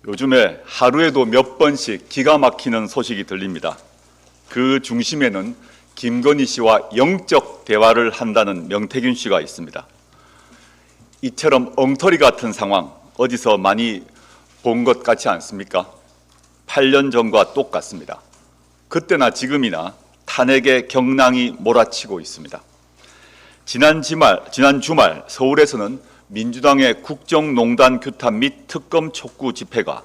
요즘에 하루에도 몇 번씩 기가 막히는 소식이 들립니다. 그 중심에는 김건희 씨와 영적 대화를 한다는 명태균 씨가 있습니다. 이처럼 엉터리 같은 상황 어디서 많이 본 것 같지 않습니까? 8년 전과 똑같습니다. 그때나 지금이나 탄핵의 경랑이 몰아치고 있습니다. 지난 주말 서울에서는 민주당의 국정농단 규탄 및 특검 촉구 집회가,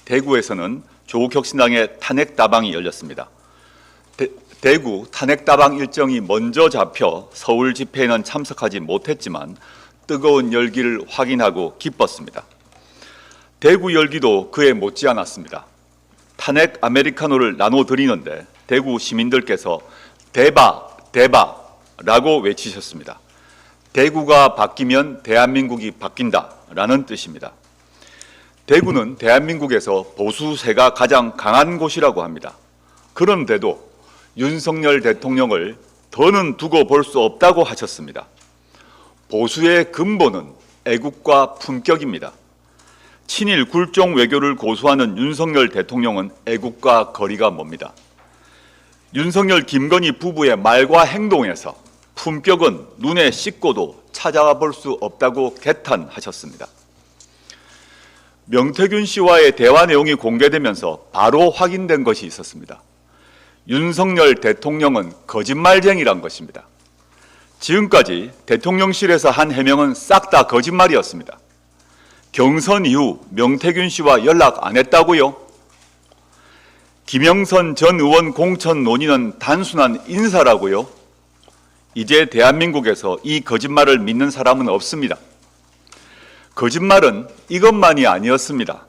대구에서는 조국혁신당의 탄핵다방이 열렸습니다. 대구 탄핵다방 일정이 먼저 잡혀 서울 집회에는 참석하지 못했지만 뜨거운 열기를 확인하고 기뻤습니다. 대구 열기도 그에 못지않았습니다. 탄핵 아메리카노를 나눠드리는데 대구 시민들께서 대박 대박라고 외치셨습니다. 대구가 바뀌면 대한민국이 바뀐다라는 뜻입니다. 대구는 대한민국에서 보수세가 가장 강한 곳이라고 합니다. 그런데도 윤석열 대통령을 더는 두고 볼 수 없다고 하셨습니다. 보수의 근본은 애국과 품격입니다. 친일 굴종 외교를 고수하는 윤석열 대통령은 애국과 거리가 멉니다. 윤석열 김건희 부부의 말과 행동에서 품격은 눈에 씻고도 찾아와 볼 수 없다고 개탄하셨습니다. 명태균 씨와의 대화 내용이 공개되면서 바로 확인된 것이 있었습니다. 윤석열 대통령은 거짓말쟁이란 것입니다. 지금까지 대통령실에서 한 해명은 싹 다 거짓말이었습니다. 경선 이후 명태균 씨와 연락 안 했다고요? 김영선 전 의원 공천 논의는 단순한 인사라고요? 이제 대한민국에서 이 거짓말을 믿는 사람은 없습니다. 거짓말은 이것만이 아니었습니다.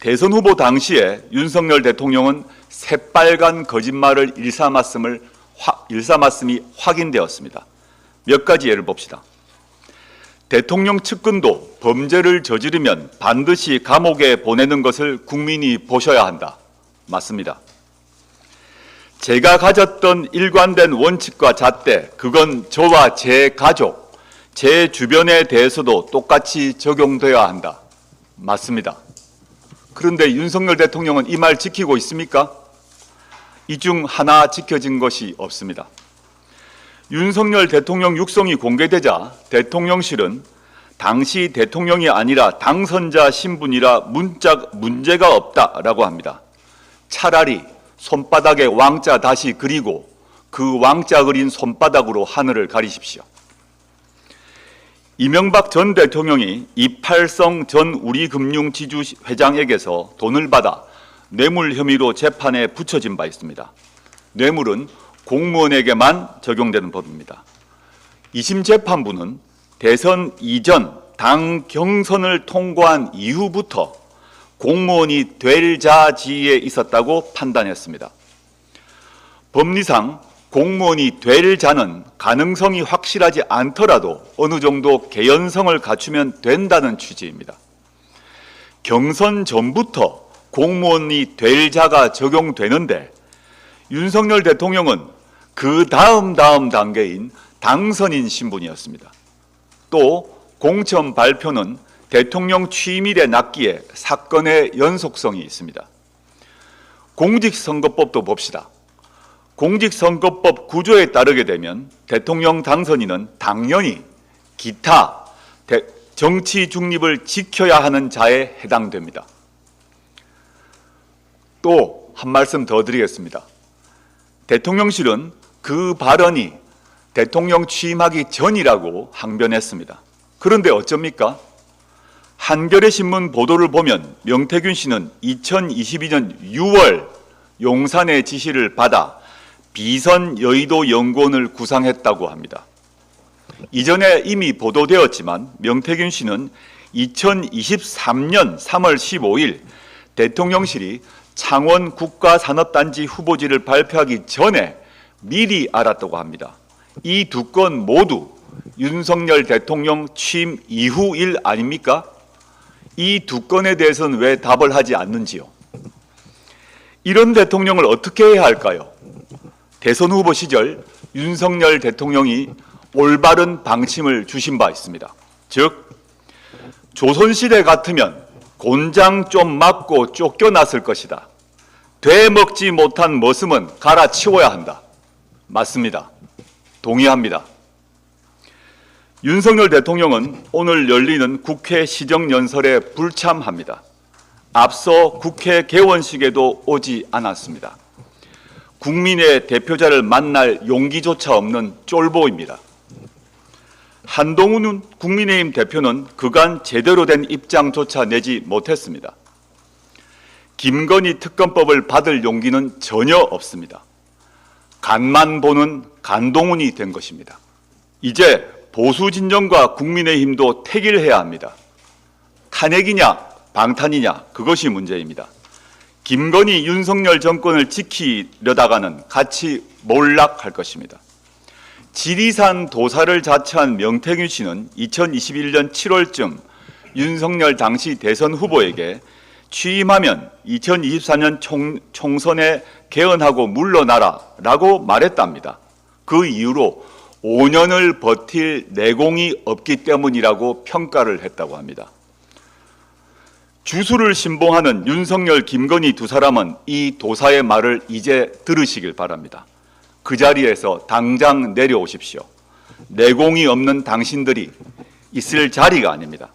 대선 후보 당시에 윤석열 대통령은 새빨간 거짓말을 일삼았음이 확인되었습니다. 몇 가지 예를 봅시다. 대통령 측근도 범죄를 저지르면 반드시 감옥에 보내는 것을 국민이 보셔야 한다. 맞습니다. 제가 가졌던 일관된 원칙과 잣대, 그건 저와 제 가족, 제 주변에 대해서도 똑같이 적용되어야 한다. 맞습니다. 그런데 윤석열 대통령은 이 말 지키고 있습니까? 이 중 하나 지켜진 것이 없습니다. 윤석열 대통령 육성이 공개되자 대통령실은 당시 대통령이 아니라 당선자 신분이라 문제가 없다라고 합니다. 차라리 손바닥에 왕자 다시 그리고 그 왕자 그린 손바닥으로 하늘을 가리십시오. 이명박 전 대통령이 이팔성 전 우리금융지주 회장에게서 돈을 받아 뇌물 혐의로 재판에 붙여진 바 있습니다. 뇌물은 공무원에게만 적용되는 법입니다. 2심 재판부는 대선 이전 당 경선을 통과한 이후부터 공무원이 될 자지에 있었다고 판단했습니다. 법리상 공무원이 될 자는 가능성이 확실하지 않더라도 어느 정도 개연성을 갖추면 된다는 취지입니다. 경선 전부터 공무원이 될 자가 적용되는데 윤석열 대통령은 그 다음 단계인 당선인 신분이었습니다. 또 공천 발표는 대통령 취임일에 났기에 사건의 연속성이 있습니다. 공직선거법도 봅시다. 공직선거법 구조에 따르게 되면 대통령 당선인은 당연히 기타 정치 중립을 지켜야 하는 자에 해당됩니다. 또 한 말씀 더 드리겠습니다. 대통령실은 그 발언이 대통령 취임하기 전이라고 항변했습니다. 그런데 어쩝니까? 한겨레 신문 보도를 보면 명태균 씨는 2022년 6월 용산의 지시를 받아 비선 여의도 연구원을 구상했다고 합니다. 이전에 이미 보도되었지만 명태균 씨는 2023년 3월 15일 대통령실이 창원 국가산업단지 후보지를 발표하기 전에 미리 알았다고 합니다. 이 두 건 모두 윤석열 대통령 취임 이후 일 아닙니까? 이 두 건에 대해서는 왜 답을 하지 않는지요? 이런 대통령을 어떻게 해야 할까요? 대선 후보 시절 윤석열 대통령이 올바른 방침을 주신 바 있습니다. 즉, 조선시대 같으면 곤장 좀 맞고 쫓겨났을 것이다. 되먹지 못한 머슴은 갈아치워야 한다. 맞습니다. 동의합니다. 윤석열 대통령은 오늘 열리는 국회 시정연설에 불참합니다. 앞서 국회 개원식에도 오지 않았습니다. 국민의 대표자를 만날 용기조차 없는 쫄보입니다. 한동훈 국민의힘 대표는 그간 제대로 된 입장조차 내지 못했습니다. 김건희 특검법을 받을 용기는 전혀 없습니다. 간만 보는 간동훈이 된 것입니다. 이제 보수 진영과 국민의힘도 택일해야 합니다. 탄핵이냐 방탄이냐 그것이 문제입니다. 김건희 윤석열 정권을 지키려다가는 같이 몰락할 것입니다. 지리산 도사를 자처한 명태균 씨는 2021년 7월쯤 윤석열 당시 대선 후보에게 취임하면 2024년 총선에 개헌하고 물러나라 라고 말했답니다. 그 이후로 5년을 버틸 내공이 없기 때문이라고 평가를 했다고 합니다. 주술을 신봉하는 윤석열, 김건희 두 사람은 이 도사의 말을 이제 들으시길 바랍니다. 그 자리에서 당장 내려오십시오. 내공이 없는 당신들이 있을 자리가 아닙니다.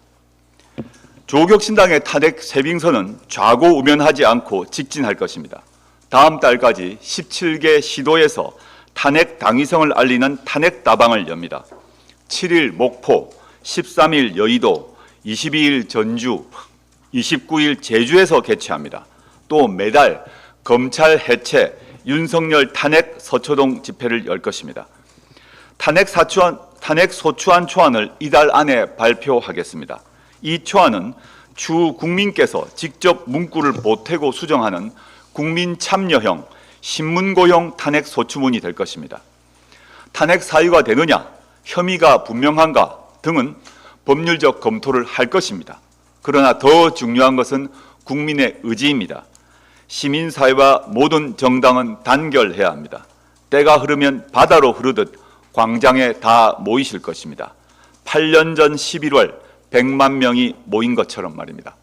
조국신당의 탄핵 세빙선은 좌고우면하지 않고 직진할 것입니다. 다음 달까지 17개 시도에서 탄핵 당위성을 알리는 탄핵 다방을 엽니다. 7일 목포, 13일 여의도, 22일 전주, 29일 제주에서 개최합니다. 또 매달 검찰 해체, 윤석열 탄핵 서초동 집회를 열 것입니다. 탄핵 소추안 초안을 이달 안에 발표하겠습니다. 이 초안은 추후 국민께서 직접 문구를 보태고 수정하는 국민 참여형 신문고용 탄핵 소추문이 될 것입니다. 탄핵 사유가 되느냐, 혐의가 분명한가 등은 법률적 검토를 할 것입니다. 그러나 더 중요한 것은 국민의 의지입니다. 시민사회와 모든 정당은 단결해야 합니다. 때가 흐르면 바다로 흐르듯 광장에 다 모이실 것입니다. 8년 전 11월 100만 명이 모인 것처럼 말입니다.